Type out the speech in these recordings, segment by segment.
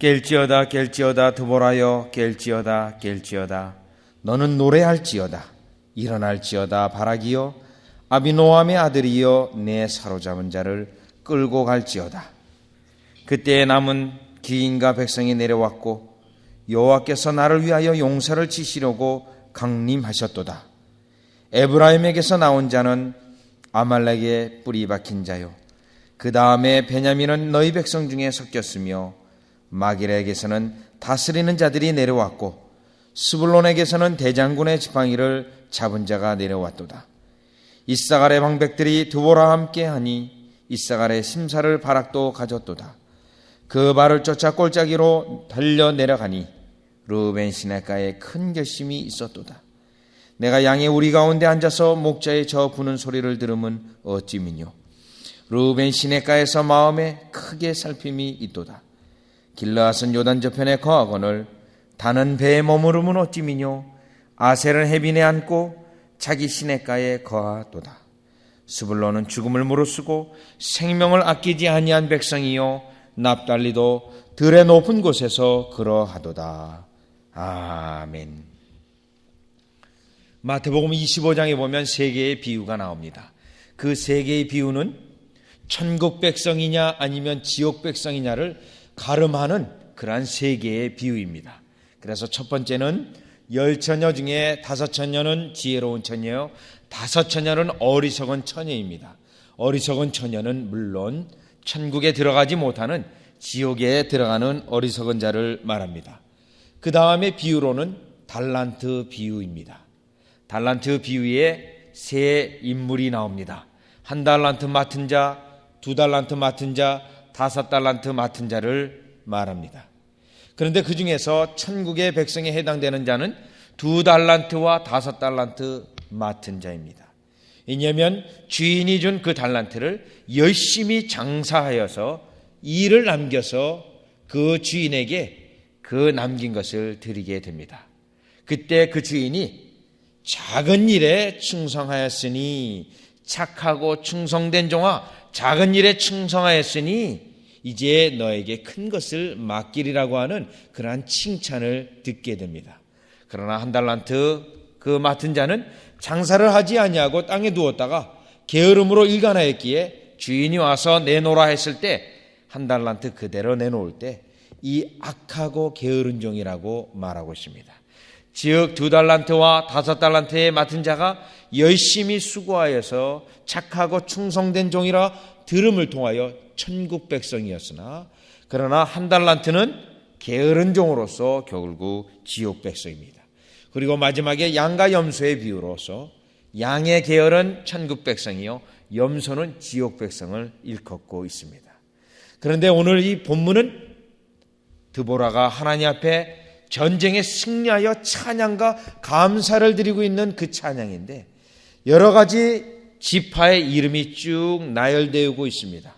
깰지어다 깰지어다 드보라여 깰지어다 깰지어다 너는 노래할지어다 일어날지어다 바라기여 아비노함의 아들이여 내 사로잡은 자를 끌고 갈지어다. 그때에 남은 기인과 백성이 내려왔고 여호와께서 나를 위하여 용사를 치시려고 강림하셨도다. 에브라임에게서 나온 자는 아말렉의 뿌리 박힌 자요 그 다음에 베냐민은 너희 백성 중에 섞였으며 마길에게서는 다스리는 자들이 내려왔고 스불론에게서는 대장군의 지팡이를 잡은 자가 내려왔도다. 이사갈의 방백들이 드보라와 함께하니 이사갈의 심사를 바락도 가졌도다. 그 발을 쫓아 골짜기로 달려 내려가니 르우벤 시냇가에 큰 결심이 있었도다. 내가 양의 우리 가운데 앉아서 목자의 저 부는 소리를 들으면 어찌 미뇨. 르우벤 시냇가에서 마음에 크게 살핌이 있도다. 길르앗은 요단 저편에 거하거늘 다는 배에 머무르면 어찌 미뇨. 아셀은 해변에 앉고 자기 시냇가에 거하도다. 스불론은 죽음을 무릅쓰고 생명을 아끼지 아니한 백성이요 납달리도 들의 높은 곳에서 그러하도다. 아멘. 마태복음 25장에 보면 세 개의 비유가 나옵니다. 그 세 개의 비유는 천국 백성이냐 아니면 지옥 백성이냐를 가름하는 그러한 세 개의 비유입니다. 그래서 첫 번째는 10처녀 중에 5처녀는 지혜로운 처녀요 5처녀는 어리석은 처녀입니다. 어리석은 처녀는 물론 천국에 들어가지 못하는 지옥에 들어가는 어리석은 자를 말합니다. 그 다음에 비유로는 달란트 비유입니다. 달란트 비유에 세 인물이 나옵니다. 1달란트 맡은 자, 2달란트 맡은 자, 5달란트 맡은 자를 말합니다. 그런데 그 중에서 천국의 백성에 해당되는 자는 2달란트와 5달란트 맡은 자입니다. 왜냐하면 주인이 준 그 달란트를 열심히 장사하여서 일을 남겨서 그 주인에게 그 남긴 것을 드리게 됩니다. 그때 그 주인이 작은 일에 충성하였으니 착하고 충성된 종아 작은 일에 충성하였으니 이제 너에게 큰 것을 맡기리라고 하는 그러한 칭찬을 듣게 됩니다. 그러나 1달란트 그 맡은 자는 장사를 하지 아니하고 땅에 두었다가 게으름으로 일관하였기에 주인이 와서 내놓으라 했을 때 1달란트 그대로 내놓을 때 이 악하고 게으른 종이라고 말하고 있습니다. 즉 2달란트와 5달란트에 맡은 자가 열심히 수고하여서 착하고 충성된 종이라 들음을 통하여 천국 백성이었으나 그러나 1달란트는 게으른 종으로서 결국 지옥 백성입니다. 그리고 마지막에 양과 염소의 비유로서 양의 계열은 천국 백성이요 염소는 지옥 백성을 일컫고 있습니다. 그런데 오늘 이 본문은 드보라가 하나님 앞에 전쟁에 승리하여 찬양과 감사를 드리고 있는 그 찬양인데 여러 가지 지파의 이름이 쭉 나열되고 있습니다.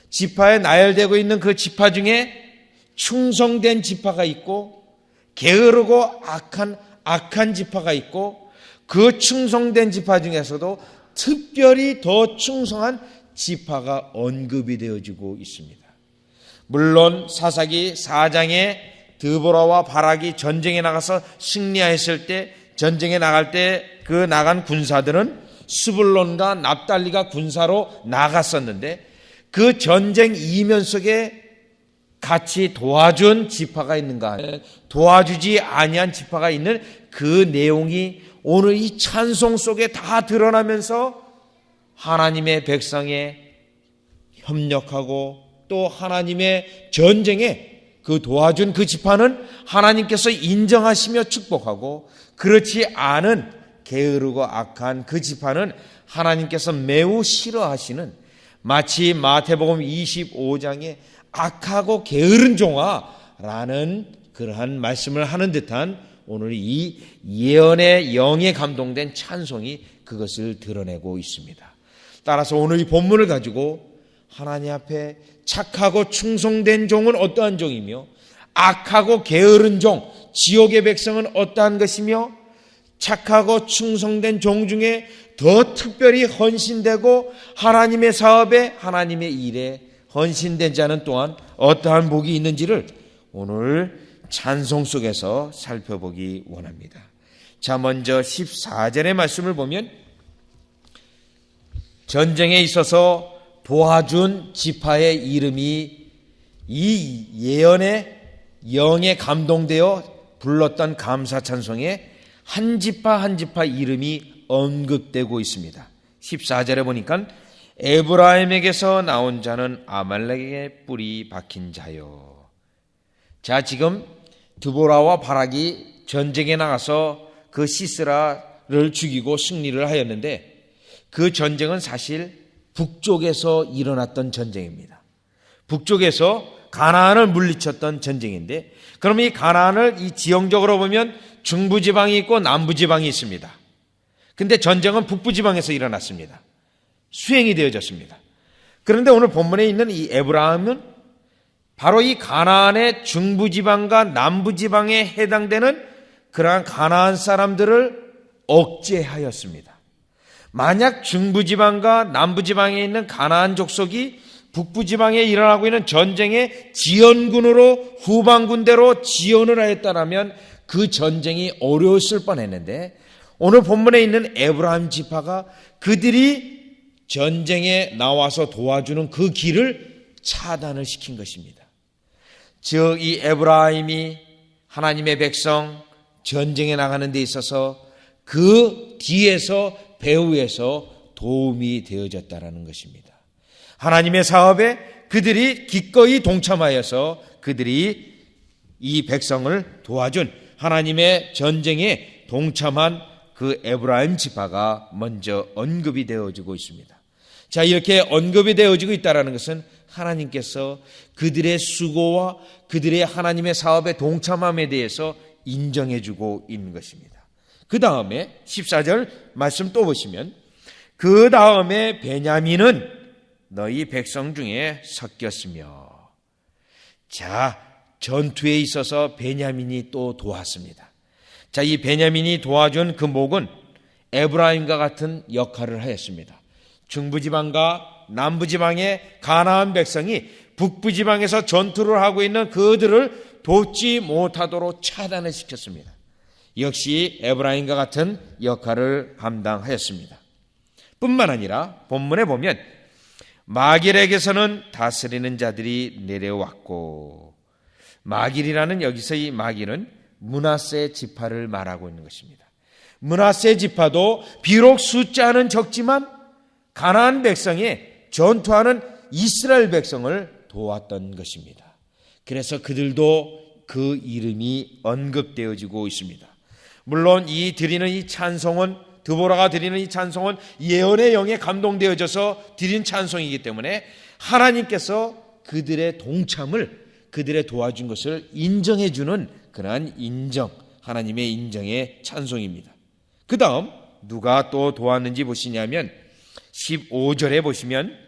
지파에 나열되고 있는 그 지파 중에 충성된 지파가 있고 게으르고 악한 지파가 있고 그 충성된 지파 중에서도 특별히 더 충성한 지파가 언급이 되어지고 있습니다. 물론 사사기 4장에 드보라와 바락이 전쟁에 나가서 승리하였을 때 전쟁에 나갈 때 그 나간 군사들은 스불론과 납달리가 군사로 나갔었는데 그 전쟁 이면 속에 같이 도와준 지파가 있는가 도와주지 아니한 지파가 있는 그 내용이 오늘 이 찬송 속에 다 드러나면서 하나님의 백성에 협력하고 또 하나님의 전쟁에 그 도와준 그 지파는 하나님께서 인정하시며 축복하고 그렇지 않은 게으르고 악한 그 지파는 하나님께서 매우 싫어하시는 마치 마태복음 25장에 악하고 게으른 종아라는 그러한 말씀을 하는 듯한 오늘 이 예언의 영에 감동된 찬송이 그것을 드러내고 있습니다. 따라서 오늘 이 본문을 가지고 하나님 앞에 착하고 충성된 종은 어떠한 종이며 악하고 게으른 종, 지옥의 백성은 어떠한 것이며 착하고 충성된 종 중에 더 특별히 헌신되고 하나님의 사업에 하나님의 일에 헌신된 자는 또한 어떠한 복이 있는지를 오늘 찬송 속에서 살펴보기 원합니다. 자, 먼저 14절의 말씀을 보면 전쟁에 있어서 도와준 지파의 이름이 이 예언의 영에 감동되어 불렀던 감사 찬송에 한 지파 한 지파 이름이 언급되고 있습니다. 14절에 보니까 에브라임에게서 나온 자는 아말렉의 뿔이 박힌 자요. 자, 지금 드보라와 바락이 전쟁에 나가서 그 시스라를 죽이고 승리를 하였는데 그 전쟁은 사실 북쪽에서 일어났던 전쟁입니다. 북쪽에서 가나안을 물리쳤던 전쟁인데, 그럼 이 가나안을 이 지형적으로 보면 중부지방이 있고 남부지방이 있습니다. 근데 전쟁은 북부지방에서 일어났습니다. 수행이 되어졌습니다. 그런데 오늘 본문에 있는 이 에브라임은 바로 이 가나안의 중부지방과 남부지방에 해당되는 그러한 가나안 사람들을 억제하였습니다. 만약 중부지방과 남부지방에 있는 가나안 족속이 북부지방에 일어나고 있는 전쟁의 지원군으로 후방군대로 지원을 하였다면 그 전쟁이 어려웠을 뻔했는데, 오늘 본문에 있는 에브라임 지파가 그들이 전쟁에 나와서 도와주는 그 길을 차단을 시킨 것입니다. 즉 이 에브라임이 하나님의 백성 전쟁에 나가는 데 있어서 그 뒤에서 배후에서 도움이 되어졌다라는 것입니다. 하나님의 사업에 그들이 기꺼이 동참하여서 그들이 이 백성을 도와준 하나님의 전쟁에 동참한 그 에브라임 지파가 먼저 언급이 되어지고 있습니다. 자, 이렇게 언급이 되어지고 있다는 것은 하나님께서 그들의 수고와 그들의 하나님의 사업에 동참함에 대해서 인정해주고 있는 것입니다. 그 다음에 14절 말씀 또 보시면 그 다음에 베냐민은 너희 백성 중에 섞였으며, 자, 전투에 있어서 베냐민이 또 도왔습니다. 자, 이 베냐민이 도와준 그 목은 에브라임과 같은 역할을 하였습니다. 중부지방과 남부지방의 가나안 백성이 북부지방에서 전투를 하고 있는 그들을 돕지 못하도록 차단을 시켰습니다. 역시 에브라임과 같은 역할을 감당하였습니다. 뿐만 아니라 본문에 보면 마길에게서는 다스리는 자들이 내려왔고, 마길이라는 여기서 이 마길은 므낫세 지파를 말하고 있는 것입니다. 므낫세 지파도 비록 숫자는 적지만 가나안 백성에 전투하는 이스라엘 백성을 도왔던 것입니다. 그래서 그들도 그 이름이 언급되어지고 있습니다. 물론 이 드리는 이 찬송은, 드보라가 드리는 이 찬송은 예언의 영에 감동되어져서 드린 찬송이기 때문에 하나님께서 그들의 동참을, 그들의 도와준 것을 인정해주는 그러한 인정, 하나님의 인정의 찬송입니다. 그 다음 누가 또 도왔는지 보시냐면 15절에 보시면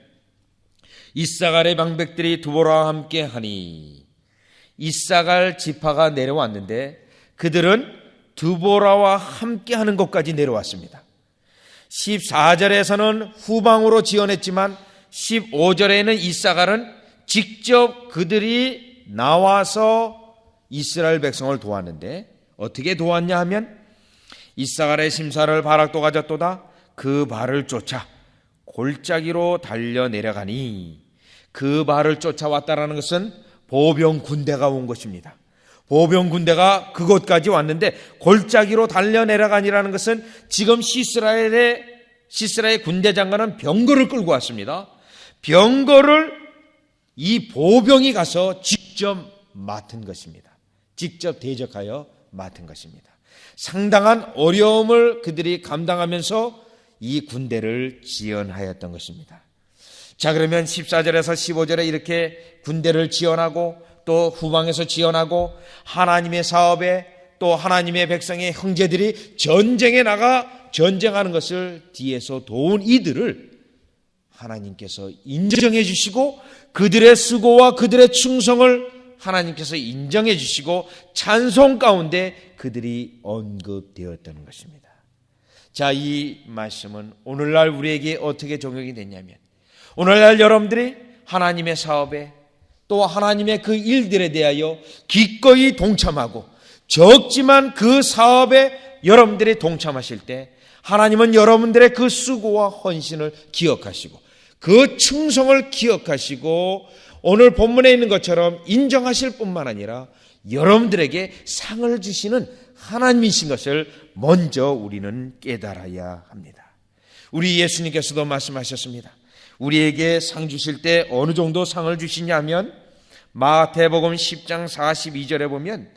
이사갈의 방백들이 드보라와 함께 하니, 이사갈 지파가 내려왔는데 그들은 드보라와 함께 하는 것까지 내려왔습니다. 14절에서는 후방으로 지원했지만 15절에는 이사갈은 직접 그들이 나와서 이스라엘 백성을 도왔는데, 어떻게 도왔냐 하면 이사갈의 심사를 바락도 가졌도다. 그 발을 쫓아 골짜기로 달려 내려가니, 그 발을 쫓아왔다라는 것은 보병 군대가 온 것입니다. 보병 군대가 그곳까지 왔는데 골짜기로 달려 내려가니라는 것은 지금 시스라의 군대 장관은 병거를 끌고 왔습니다. 병거를 이 보병이 가서 직접 맡은 것입니다. 직접 대적하여 맡은 것입니다. 상당한 어려움을 그들이 감당하면서 이 군대를 지원하였던 것입니다. 자, 그러면 14절에서 15절에 이렇게 군대를 지원하고 또 후방에서 지원하고 하나님의 사업에 또 하나님의 백성의 형제들이 전쟁에 나가 전쟁하는 것을 뒤에서 도운 이들을 하나님께서 인정해 주시고 그들의 수고와 그들의 충성을 하나님께서 인정해 주시고 찬송 가운데 그들이 언급되었다는 것입니다. 자, 이 말씀은 오늘날 우리에게 어떻게 적용이 됐냐면, 오늘날 여러분들이 하나님의 사업에 또 하나님의 그 일들에 대하여 기꺼이 동참하고 적지만 그 사업에 여러분들이 동참하실 때 하나님은 여러분들의 그 수고와 헌신을 기억하시고 그 충성을 기억하시고 오늘 본문에 있는 것처럼 인정하실 뿐만 아니라 여러분들에게 상을 주시는 하나님이신 것을 먼저 우리는 깨달아야 합니다. 우리 예수님께서도 말씀하셨습니다. 우리에게 상 주실 때 어느 정도 상을 주시냐면 마태복음 10장 42절에 보면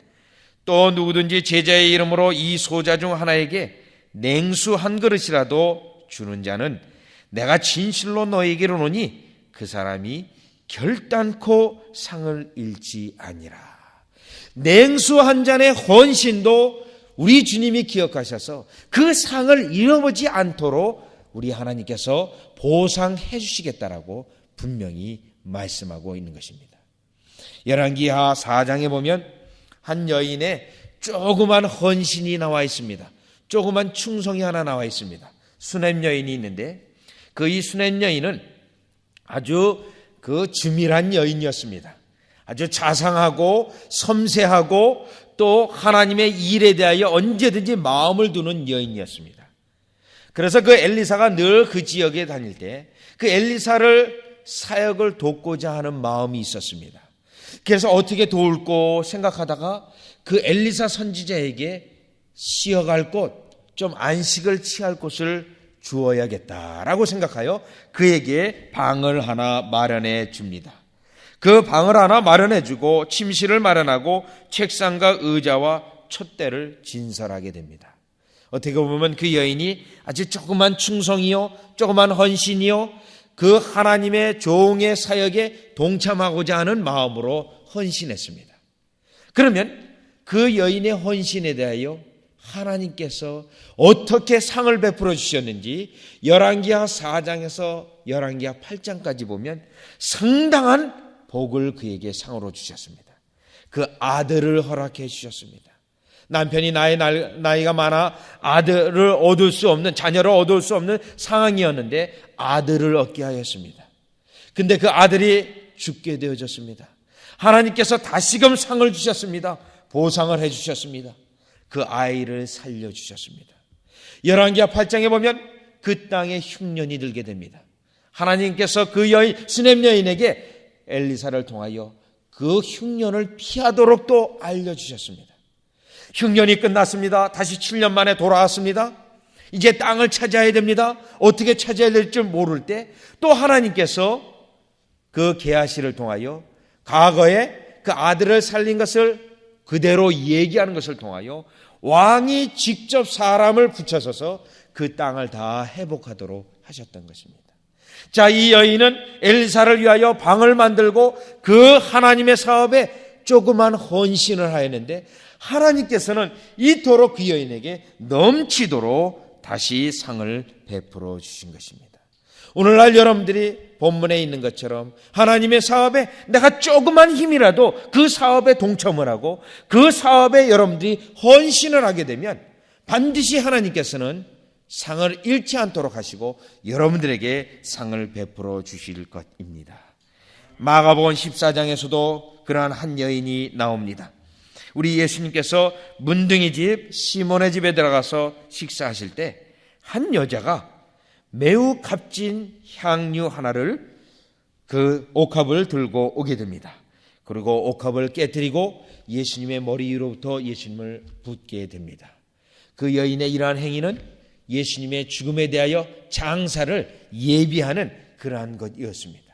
또 누구든지 제자의 이름으로 이 소자 중 하나에게 냉수 한 그릇이라도 주는 자는 내가 진실로 너에게 이르노니 그 사람이 결단코 상을 잃지 아니라. 냉수 한 잔의 헌신도 우리 주님이 기억하셔서 그 상을 잃어보지 않도록 우리 하나님께서 보상해 주시겠다라고 분명히 말씀하고 있는 것입니다. 열왕기하 4장에 보면 한 여인의 조그만 헌신이 나와 있습니다. 조그만 충성이 하나 나와 있습니다. 수넴 여인이 있는데 이 수넴 여인은 아주 그 주밀한 여인이었습니다. 아주 자상하고 섬세하고 또 하나님의 일에 대하여 언제든지 마음을 두는 여인이었습니다. 그래서 그 엘리사가 늘 그 지역에 다닐 때 그 엘리사를 사역을 돕고자 하는 마음이 있었습니다. 그래서 어떻게 도울고 생각하다가 그 엘리사 선지자에게 쉬어갈 곳, 좀 안식을 취할 곳을 주어야겠다라고 생각하여 그에게 방을 하나 마련해 줍니다. 그 방을 하나 마련해 주고 침실을 마련하고 책상과 의자와 촛대를 진설하게 됩니다. 어떻게 보면 그 여인이 아주 조그만 충성이요, 조그만 헌신이요, 그 하나님의 종의 사역에 동참하고자 하는 마음으로 헌신했습니다. 그러면 그 여인의 헌신에 대하여 하나님께서 어떻게 상을 베풀어 주셨는지 열왕기하 4장에서 열왕기하 8장까지 보면 상당한 복을 그에게 상으로 주셨습니다. 그 아들을 허락해 주셨습니다. 남편이 나이가 많아 아들을 얻을 수 없는, 자녀를 얻을 수 없는 상황이었는데 아들을 얻게 하였습니다. 근데 그 아들이 죽게 되어졌습니다. 하나님께서 다시금 상을 주셨습니다. 보상을 해 주셨습니다. 그 아이를 살려주셨습니다. 열왕기하 8장에 보면 그 땅에 흉년이 들게 됩니다. 하나님께서 그 여인, 수넴 여인에게 엘리사를 통하여 그 흉년을 피하도록 또 알려주셨습니다. 흉년이 끝났습니다. 다시 7년 만에 돌아왔습니다. 이제 땅을 찾아야 됩니다. 어떻게 찾아야 될지 모를 때 또 하나님께서 그 게하시를 통하여 과거에 그 아들을 살린 것을 그대로 얘기하는 것을 통하여 왕이 직접 사람을 붙여서서 그 땅을 다 회복하도록 하셨던 것입니다. 자, 이 여인은 엘리사를 위하여 방을 만들고 그 하나님의 사업에 조그만 헌신을 하였는데 하나님께서는 이토록 그 여인에게 넘치도록 다시 상을 베풀어 주신 것입니다. 오늘날 여러분들이 본문에 있는 것처럼 하나님의 사업에 내가 조그만 힘이라도 그 사업에 동참을 하고 그 사업에 여러분들이 헌신을 하게 되면 반드시 하나님께서는 상을 잃지 않도록 하시고 여러분들에게 상을 베풀어 주실 것입니다. 마가복음 14장에서도 그러한 한 여인이 나옵니다. 우리 예수님께서 문둥이 집 시몬의 집에 들어가서 식사하실 때 한 여자가 매우 값진 향유 하나를 그 옥합을 들고 오게 됩니다. 그리고 옥합을 깨뜨리고 예수님의 머리 위로부터 예수님을 붓게 됩니다. 그 여인의 이러한 행위는 예수님의 죽음에 대하여 장사를 예비하는 그러한 것이었습니다.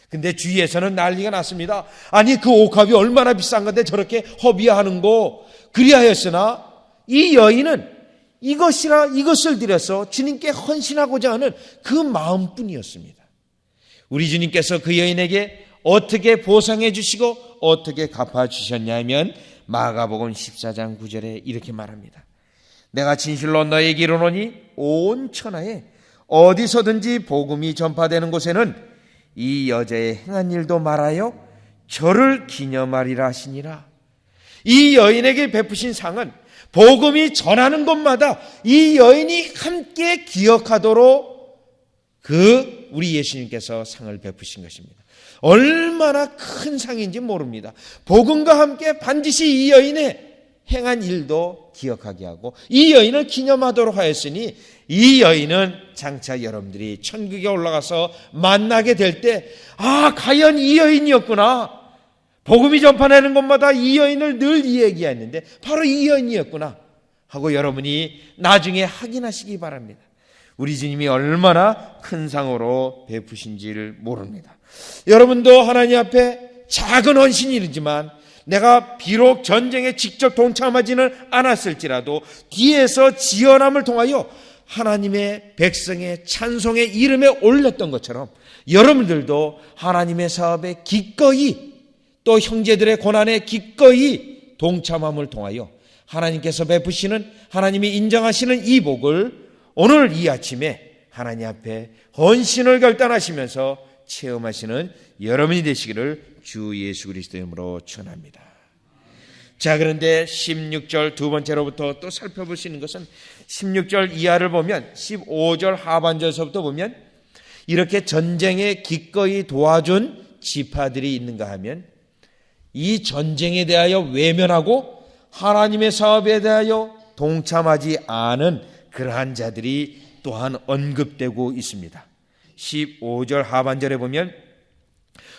근데 주위에서는 난리가 났습니다. 아니 그 옥합이 얼마나 비싼 건데 저렇게 허비하는고. 그리하였으나 이 여인은 이것을 들여서 주님께 헌신하고자 하는 그 마음뿐이었습니다. 우리 주님께서 그 여인에게 어떻게 보상해 주시고 어떻게 갚아 주셨냐면 마가복음 14장 9절에 이렇게 말합니다. 내가 진실로 너에게 이르노니 온 천하에 어디서든지 복음이 전파되는 곳에는 이 여자의 행한 일도 말하여 저를 기념하리라 하시니라. 이 여인에게 베푸신 상은 복음이 전하는 곳마다 이 여인이 함께 기억하도록 우리 예수님께서 상을 베푸신 것입니다. 얼마나 큰 상인지 모릅니다. 복음과 함께 반드시 이 여인의 행한 일도 기억하게 하고 이 여인을 기념하도록 하였으니 이 여인은 장차 여러분들이 천국에 올라가서 만나게 될 때 과연 이 여인이었구나. 복음이 전파되는 곳마다 이 여인을 늘 이야기했는데 바로 이 여인이었구나 하고 여러분이 나중에 확인하시기 바랍니다. 우리 주님이 얼마나 큰 상으로 베푸신지를 모릅니다. 여러분도 하나님 앞에 작은 헌신이지만 내가 비록 전쟁에 직접 동참하지는 않았을지라도 뒤에서 지원함을 통하여 하나님의 백성의 찬송의 이름에 올렸던 것처럼 여러분들도 하나님의 사업에 기꺼이 또 형제들의 고난에 기꺼이 동참함을 통하여 하나님께서 베푸시는 하나님이 인정하시는 이 복을 오늘 이 아침에 하나님 앞에 헌신을 결단하시면서 체험하시는 여러분이 되시기를 주 예수 그리스도의 이름으로 축원합니다. 자, 그런데 16절 두 번째로부터 또 살펴볼 수 있는 것은 16절 이하를 보면 15절 하반절서부터 보면 이렇게 전쟁에 기꺼이 도와준 지파들이 있는가 하면 이 전쟁에 대하여 외면하고 하나님의 사업에 대하여 동참하지 않은 그러한 자들이 또한 언급되고 있습니다. 15절 하반절에 보면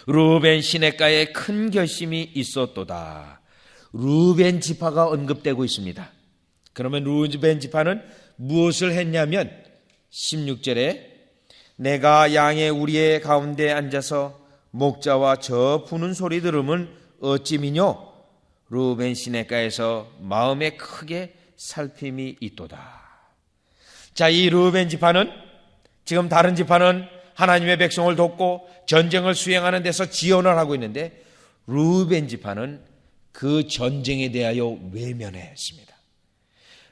루벤 시냇가에 큰 결심이 있었도다. 루벤 지파가 언급되고 있습니다. 그러면 루벤 지파는 무엇을 했냐면 16절에 내가 양의 우리의 가운데 앉아서 목자와 저 부는 소리 들으면 어찌 미뇨? 루벤 시냇가에서 마음에 크게 살핌이 있도다. 자, 이 루벤 지파는 지금 다른 지파는 하나님의 백성을 돕고 전쟁을 수행하는 데서 지원을 하고 있는데 루벤 지파는 그 전쟁에 대하여 외면했습니다.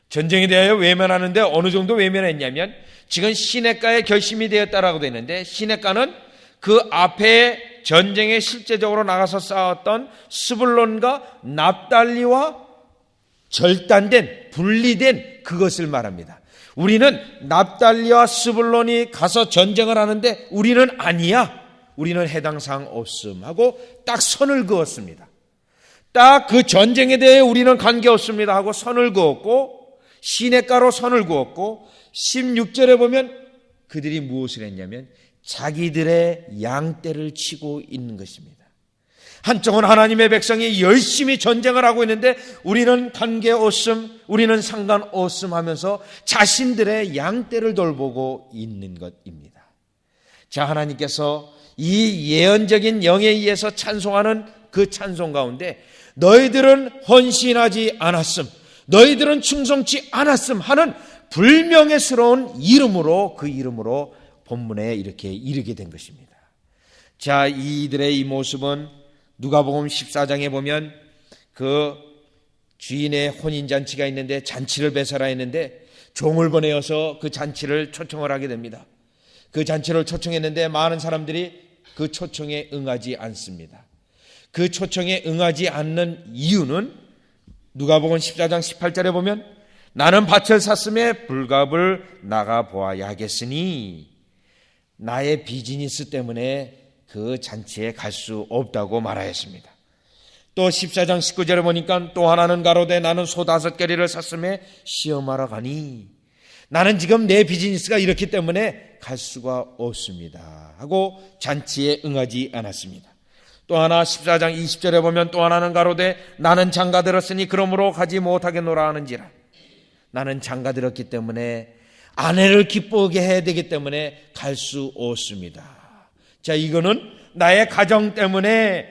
전쟁에 대하여 외면하는데 어느 정도 외면했냐면 지금 시냇가에 결심이 되었다라고 되어 있는데 시냇가는 그 앞에 전쟁에 실제적으로 나가서 싸웠던 스불론과 납달리와 절단된 분리된 그것을 말합니다. 우리는 납달리와 스불론이 가서 전쟁을 하는데 우리는 아니야. 우리는 해당 사항 없음 하고 딱 선을 그었습니다. 딱 그 전쟁에 대해 우리는 관계없습니다 하고 선을 그었고 시냇가로 선을 그었고 16절에 보면 그들이 무엇을 했냐면 자기들의 양떼를 치고 있는 것입니다. 한쪽은 하나님의 백성이 열심히 전쟁을 하고 있는데 우리는 관계없음, 우리는 상관없음 하면서 자신들의 양떼를 돌보고 있는 것입니다. 자, 하나님께서 이 예언적인 영에 의해서 찬송하는 그 찬송 가운데 너희들은 헌신하지 않았음, 너희들은 충성치 않았음 하는 불명예스러운 이름으로 그 이름으로 본문에 이렇게 이르게 된 것입니다. 자, 이들의 이 모습은 누가복음 14장에 보면 그 주인의 혼인잔치가 있는데 잔치를 배설하 했는데 종을 보내어서 그 잔치를 초청을 하게 됩니다. 그 잔치를 초청했는데 많은 사람들이 그 초청에 응하지 않습니다. 그 초청에 응하지 않는 이유는 누가복음 14장 18절에 보면 나는 밭을 샀음에 불갑을 나가 보아야 하겠으니 나의 비즈니스 때문에 그 잔치에 갈 수 없다고 말하였습니다. 또 14장 19절에 보니까 또 하나는 가로되 나는 소 5개리를 샀음에 시험하러 가니 나는 지금 내 비즈니스가 이렇기 때문에 갈 수가 없습니다 하고 잔치에 응하지 않았습니다. 또 하나 14장 20절에 보면 또 하나는 가로되 나는 장가 들었으니 그러므로 가지 못하겠노라 하는지라. 나는 장가 들었기 때문에 아내를 기쁘게 해야 되기 때문에 갈 수 없습니다. 자, 이거는 나의 가정 때문에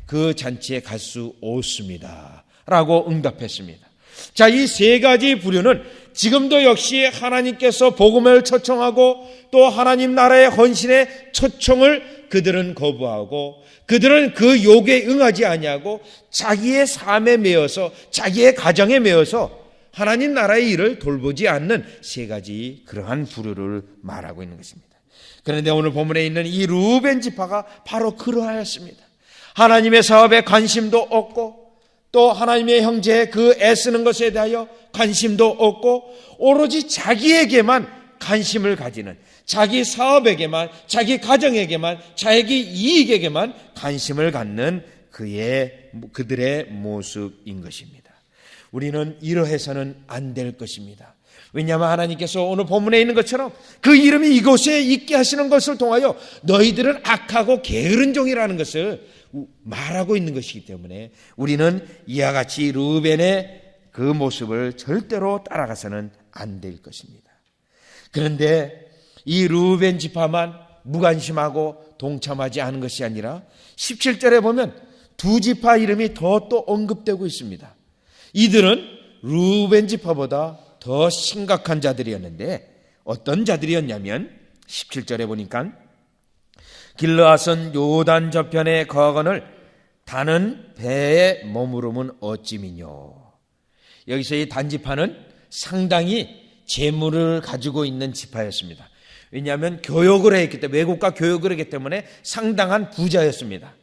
그 잔치에 갈 수 없습니다 라고 응답했습니다. 자, 이 세 가지 부류는 지금도 역시 하나님께서 복음을 초청하고 또 하나님 나라의 헌신의 초청을 그들은 거부하고 그들은 그 요구에 응하지 아니하고 자기의 삶에 매여서 자기의 가정에 매여서 하나님 나라의 일을 돌보지 않는 세 가지 그러한 부류를 말하고 있는 것입니다. 그런데 오늘 본문에 있는 이 루벤 지파가 바로 그러하였습니다. 하나님의 사업에 관심도 없고 또 하나님의 형제의 그 애쓰는 것에 대하여 관심도 없고 오로지 자기에게만 관심을 가지는, 자기 사업에게만, 자기 가정에게만, 자기 이익에게만 관심을 갖는 그들의 모습인 것입니다. 우리는 이러해서는 안 될 것입니다. 왜냐하면 하나님께서 오늘 본문에 있는 것처럼 그 이름이 이곳에 있게 하시는 것을 통하여 너희들은 악하고 게으른 종이라는 것을 말하고 있는 것이기 때문에 우리는 이와 같이 르우벤의 그 모습을 절대로 따라가서는 안 될 것입니다. 그런데 이 르우벤 지파만 무관심하고 동참하지 않은 것이 아니라 17절에 보면 두 지파 이름이 더 또 언급되고 있습니다. 이들은 르우벤 지파보다 더 심각한 자들이었는데 어떤 자들이었냐면 17절에 보니까 길르앗은 요단 저편에 거하거늘 다는 배에 머무름은 어찌미뇨. 여기서 이 단지파는 상당히 재물을 가지고 있는 지파였습니다. 왜냐하면 교역을 했기 때문에, 외국과 교역을 했기 때문에 상당한 부자였습니다.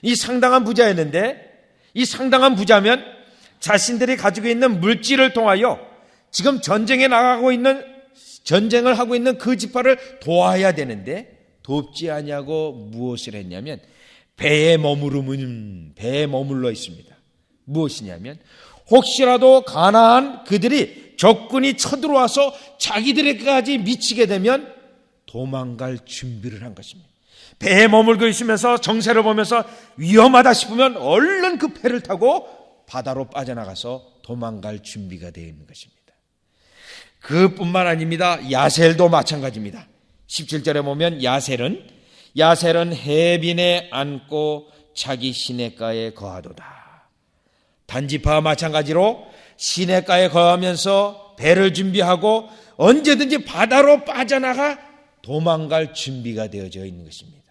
이 상당한 부자였는데 이 상당한 부자면 자신들이 가지고 있는 물질을 통하여 지금 전쟁을 하고 있는 그 지파를 도와야 되는데 돕지 아니하고 무엇을 했냐면 배에 머물러 있습니다. 무엇이냐면 혹시라도 가나안 그들이 적군이 쳐들어와서 자기들에게까지 미치게 되면 도망갈 준비를 한 것입니다. 배에 머물고 있으면서 정세를 보면서 위험하다 싶으면 얼른 그 배를 타고 바다로 빠져나가서 도망갈 준비가 되어 있는 것입니다. 그뿐만 아닙니다. 야셀도 마찬가지입니다. 17절에 보면 야셀은 해빈에 앉고 자기 시냇가에 거하도다. 단지파와 마찬가지로 시냇가에 거하면서 배를 준비하고 언제든지 바다로 빠져나가 도망갈 준비가 되어져 있는 것입니다.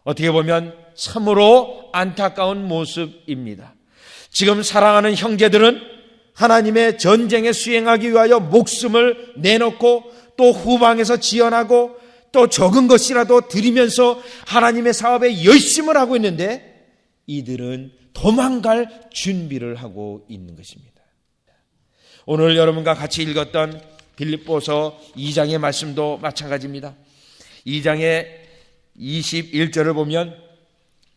어떻게 보면 참으로 안타까운 모습입니다. 지금 사랑하는 형제들은 하나님의 전쟁에 수행하기 위하여 목숨을 내놓고 또 후방에서 지원하고 또 적은 것이라도 드리면서 하나님의 사업에 열심을 하고 있는데 이들은 도망갈 준비를 하고 있는 것입니다. 오늘 여러분과 같이 읽었던 빌립보서 2장의 말씀도 마찬가지입니다. 2장의 21절을 보면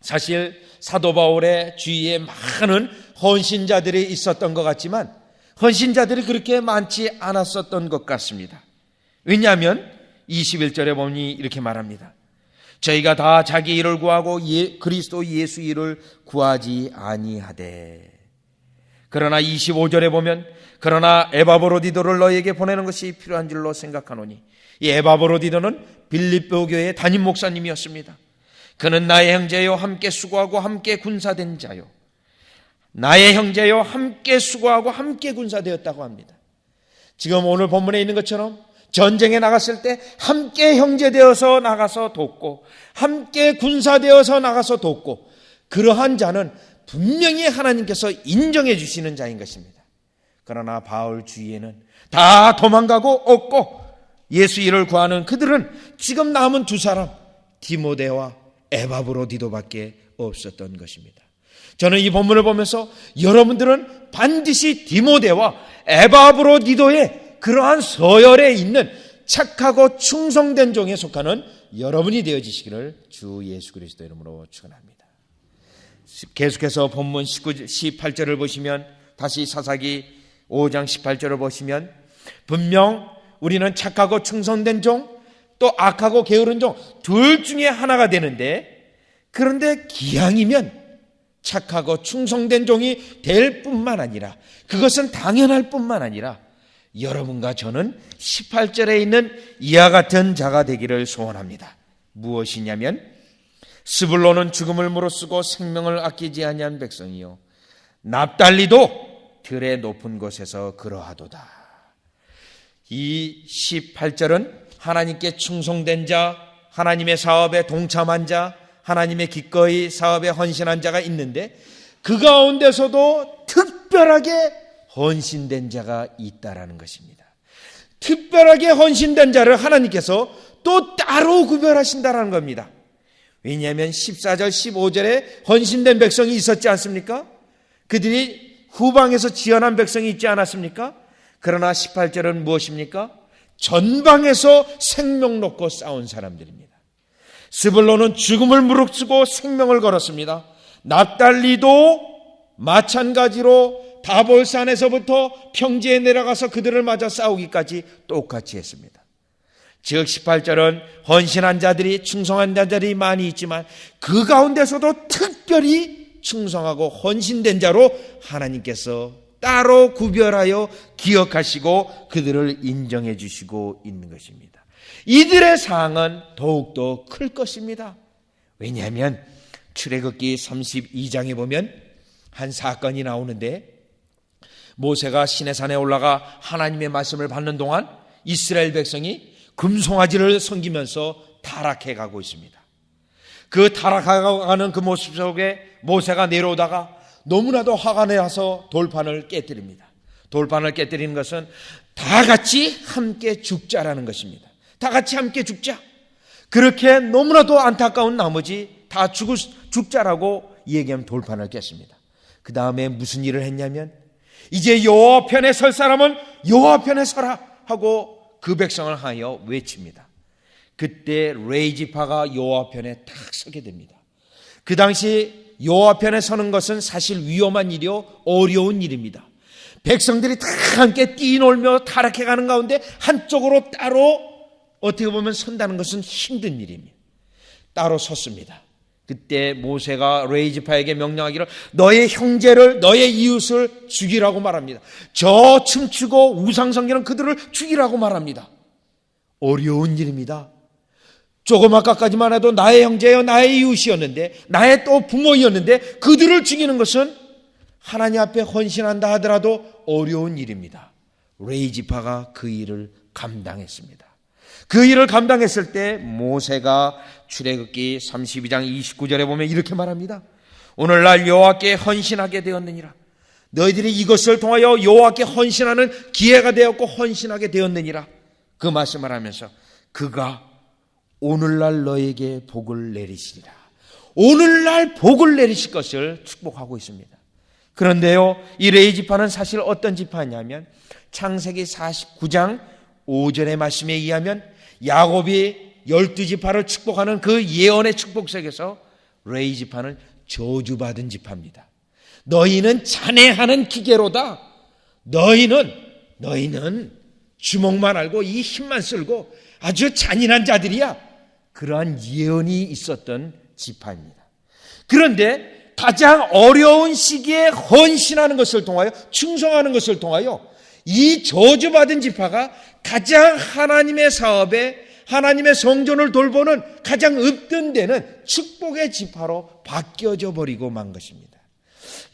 사실 사도 바울의 주위에 많은 헌신자들이 있었던 것 같지만 헌신자들이 그렇게 많지 않았었던 것 같습니다. 왜냐하면 21절에 보니 이렇게 말합니다. 저희가 다 자기 일을 구하고 그리스도 예수 일을 구하지 아니하되. 그러나 25절에 보면 그러나 에바브로디도를 너희에게 보내는 것이 필요한 줄로 생각하노니. 이 에바브로디도는 빌립보 교회의 담임 목사님이었습니다. 그는 나의 형제요 함께 수고하고 함께 군사된 자요. 나의 형제요 함께 수고하고 함께 군사되었다고 합니다. 지금 오늘 본문에 있는 것처럼 전쟁에 나갔을 때 함께 형제되어서 나가서 돕고 함께 군사되어서 나가서 돕고 그러한 자는 분명히 하나님께서 인정해 주시는 자인 것입니다. 그러나 바울 주위에는 다 도망가고 없고 예수 일을 구하는 그들은 지금 남은 두 사람 디모데와 에바브로디도밖에 없었던 것입니다. 저는 이 본문을 보면서 여러분들은 반드시 디모데와 에바브로디도의 그러한 서열에 있는 착하고 충성된 종에 속하는 여러분이 되어지시기를 주 예수 그리스도 이름으로 축원합니다. 계속해서 본문 18절을 보시면 다시 사사기 5장 18절을 보시면 분명 우리는 착하고 충성된 종 또 악하고 게으른 종 둘 중에 하나가 되는데 그런데 기왕이면 착하고 충성된 종이 될 뿐만 아니라 그것은 당연할 뿐만 아니라 여러분과 저는 18절에 있는 이와 같은 자가 되기를 소원합니다. 무엇이냐면 스불론은 죽음을 무릅쓰고 생명을 아끼지 아니한 백성이요 납달리도 들의 높은 곳에서 그러하도다. 이 18절은 하나님께 충성된 자, 하나님의 사업에 동참한 자, 하나님의 기꺼이 사업에 헌신한 자가 있는데 그 가운데서도 특별하게 헌신된 자가 있다라는 것입니다. 특별하게 헌신된 자를 하나님께서 또 따로 구별하신다라는 겁니다. 왜냐하면 14절 15절에 헌신된 백성이 있었지 않습니까? 그들이 후방에서 지원한 백성이 있지 않았습니까? 그러나 18절은 무엇입니까? 전방에서 생명 놓고 싸운 사람들입니다. 스불론은 죽음을 무릅쓰고 생명을 걸었습니다. 납달리도 마찬가지로 다볼산에서부터 평지에 내려가서 그들을 맞아 싸우기까지 똑같이 했습니다. 즉 18절은 헌신한 자들이, 충성한 자들이 많이 있지만 그 가운데서도 특별히 충성하고 헌신된 자로 하나님께서 따로 구별하여 기억하시고 그들을 인정해 주시고 있는 것입니다. 이들의 상은 더욱더 클 것입니다. 왜냐하면 출애굽기 32장에 보면 한 사건이 나오는데, 모세가 시내산에 올라가 하나님의 말씀을 받는 동안 이스라엘 백성이 금송아지를 섬기면서 타락해 가고 있습니다. 그 타락해가는 그 모습 속에 모세가 내려오다가 너무나도 화가 나서 돌판을 깨뜨립니다. 돌판을 깨뜨리는 것은 다 같이 함께 죽자라는 것입니다. 다 같이 함께 죽자. 그렇게 너무나도 안타까운 나머지 다 죽자라고 얘기하면 돌판을 깼습니다. 그 다음에 무슨 일을 했냐면, 이제 여호와 편에 설 사람은 여호와 편에 서라 하고 그 백성을 하여 외칩니다. 그때 레이지파가 여호와 편에 딱 서게 됩니다. 그 당시 여호와 편에 서는 것은 사실 위험한 일이요, 어려운 일입니다. 백성들이 다 함께 뛰놀며 타락해가는 가운데 한쪽으로 따로 어떻게 보면 선다는 것은 힘든 일입니다. 따로 섰습니다. 그때 모세가 레이지파에게 명령하기를 너의 형제를, 너의 이웃을 죽이라고 말합니다. 저 춤추고 우상 섬기는 그들을 죽이라고 말합니다. 어려운 일입니다. 조금 아까까지만 해도 나의 형제여 나의 이웃이었는데, 나의 또 부모였는데 그들을 죽이는 것은 하나님 앞에 헌신한다 하더라도 어려운 일입니다. 레이지파가 그 일을 감당했습니다. 그 일을 감당했을 때 모세가 출애굽기 32장 29절에 보면 이렇게 말합니다. 오늘날 여호와께 헌신하게 되었느니라. 너희들이 이것을 통하여 여호와께 헌신하는 기회가 되었고 헌신하게 되었느니라. 그 말씀을 하면서 그가 오늘날 너에게 복을 내리시리라. 오늘날 복을 내리실 것을 축복하고 있습니다. 그런데요, 이 레이지파는 사실 어떤 지파냐면 창세기 49장 5절의 말씀에 의하면 야곱이 12지파를 축복하는 그 예언의 축복 속에서 레이지파는 저주받은 지파입니다. 너희는 잔해하는 기계로다. 너희는 주먹만 알고 이 힘만 쓸고 아주 잔인한 자들이야. 그러한 예언이 있었던 지파입니다. 그런데 가장 어려운 시기에 헌신하는 것을 통하여, 충성하는 것을 통하여 이 저주받은 지파가 가장 하나님의 사업에, 하나님의 성전을 돌보는 가장 읍든되는 축복의 지파로 바뀌어져 버리고 만 것입니다.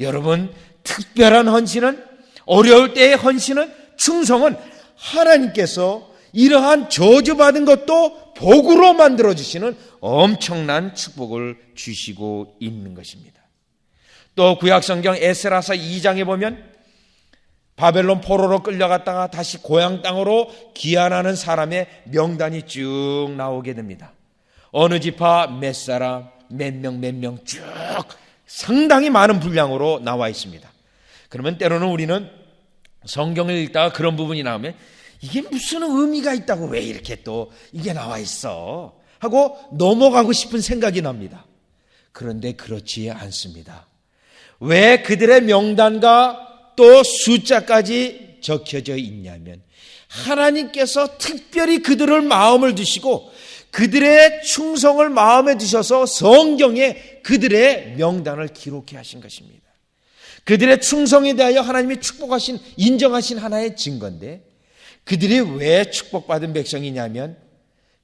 여러분, 특별한 헌신은, 어려울 때의 헌신은, 충성은 하나님께서 이러한 저주받은 것도 복으로 만들어주시는 엄청난 축복을 주시고 있는 것입니다. 또 구약성경 에스라서 2장에 보면 바벨론 포로로 끌려갔다가 다시 고향 땅으로 귀환하는 사람의 명단이 쭉 나오게 됩니다. 어느 지파 몇 사람, 몇 명 쭉 상당히 많은 분량으로 나와 있습니다. 그러면 때로는 우리는 성경을 읽다가 그런 부분이 나오면 이게 무슨 의미가 있다고 왜 이렇게 또 이게 나와 있어 하고 넘어가고 싶은 생각이 납니다. 그런데 그렇지 않습니다. 왜 그들의 명단과 또 숫자까지 적혀져 있냐면 하나님께서 특별히 그들을 마음을 두시고 그들의 충성을 마음에 두셔서 성경에 그들의 명단을 기록해 하신 것입니다. 그들의 충성에 대하여 하나님이 축복하신, 인정하신 하나의 증거인데, 그들이 왜 축복받은 백성이냐면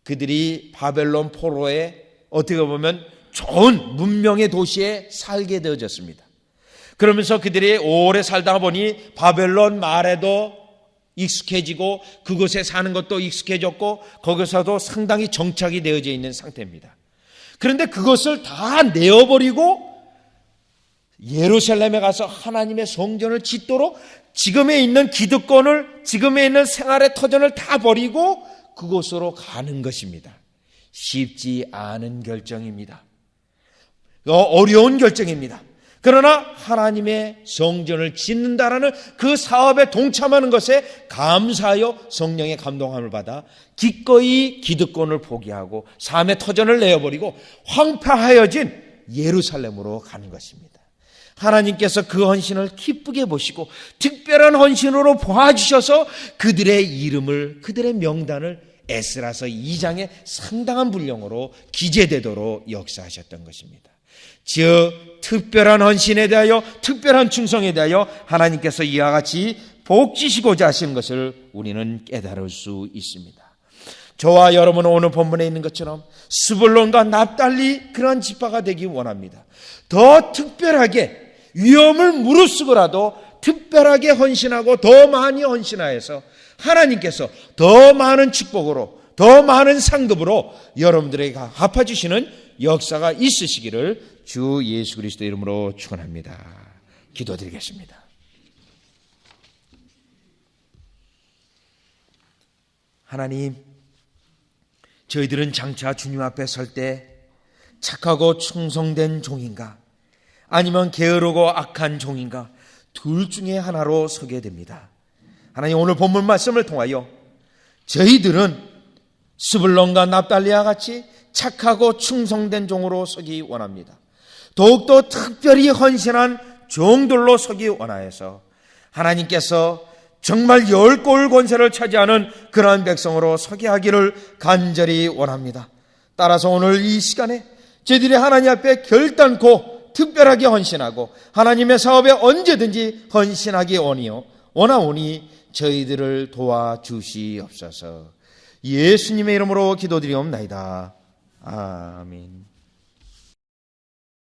그들이 바벨론 포로에 어떻게 보면 좋은 문명의 도시에 살게 되어졌습니다. 그러면서 그들이 오래 살다 보니 바벨론 말에도 익숙해지고 그곳에 사는 것도 익숙해졌고 거기서도 상당히 정착이 되어져 있는 상태입니다. 그런데 그것을 다 내어버리고 예루살렘에 가서 하나님의 성전을 짓도록 지금에 있는 기득권을, 지금에 있는 생활의 터전을 다 버리고 그곳으로 가는 것입니다. 쉽지 않은 결정입니다. 어려운 결정입니다. 그러나 하나님의 성전을 짓는다라는 그 사업에 동참하는 것에 감사하여 성령의 감동함을 받아 기꺼이 기득권을 포기하고 삶의 터전을 내어버리고 황폐하여진 예루살렘으로 가는 것입니다. 하나님께서 그 헌신을 기쁘게 보시고 특별한 헌신으로 보아주셔서 그들의 이름을, 그들의 명단을 에스라서 2장에 상당한 분량으로 기재되도록 역사하셨던 것입니다. 즉 특별한 헌신에 대하여, 특별한 충성에 대하여 하나님께서 이와 같이 복지시고자 하시는 것을 우리는 깨달을 수 있습니다. 저와 여러분은 오늘 본문에 있는 것처럼 스불론과 납달리 그러한 지파가 되기 원합니다. 더 특별하게 위험을 무릅쓰고라도 특별하게 헌신하고 더 많이 헌신하여서 하나님께서 더 많은 축복으로, 더 많은 상급으로 여러분들에게 갚아주시는 역사가 있으시기를 주 예수 그리스도 이름으로 축원합니다. 기도드리겠습니다. 하나님, 저희들은 장차 주님 앞에 설 때 착하고 충성된 종인가 아니면 게으르고 악한 종인가 둘 중에 하나로 서게 됩니다. 하나님, 오늘 본문 말씀을 통하여 저희들은 스불론과 납달리와 같이 착하고 충성된 종으로 서기 원합니다. 더욱더 특별히 헌신한 종들로 서기 원하여서 하나님께서 정말 10골 권세를 차지하는 그러한 백성으로 서게 하기를 간절히 원합니다. 따라서 오늘 이 시간에 저희들이 하나님 앞에 결단코 특별하게 헌신하고 하나님의 사업에 언제든지 헌신하기 원하오니 저희들을 도와주시옵소서. 예수님의 이름으로 기도드리옵나이다. 아멘.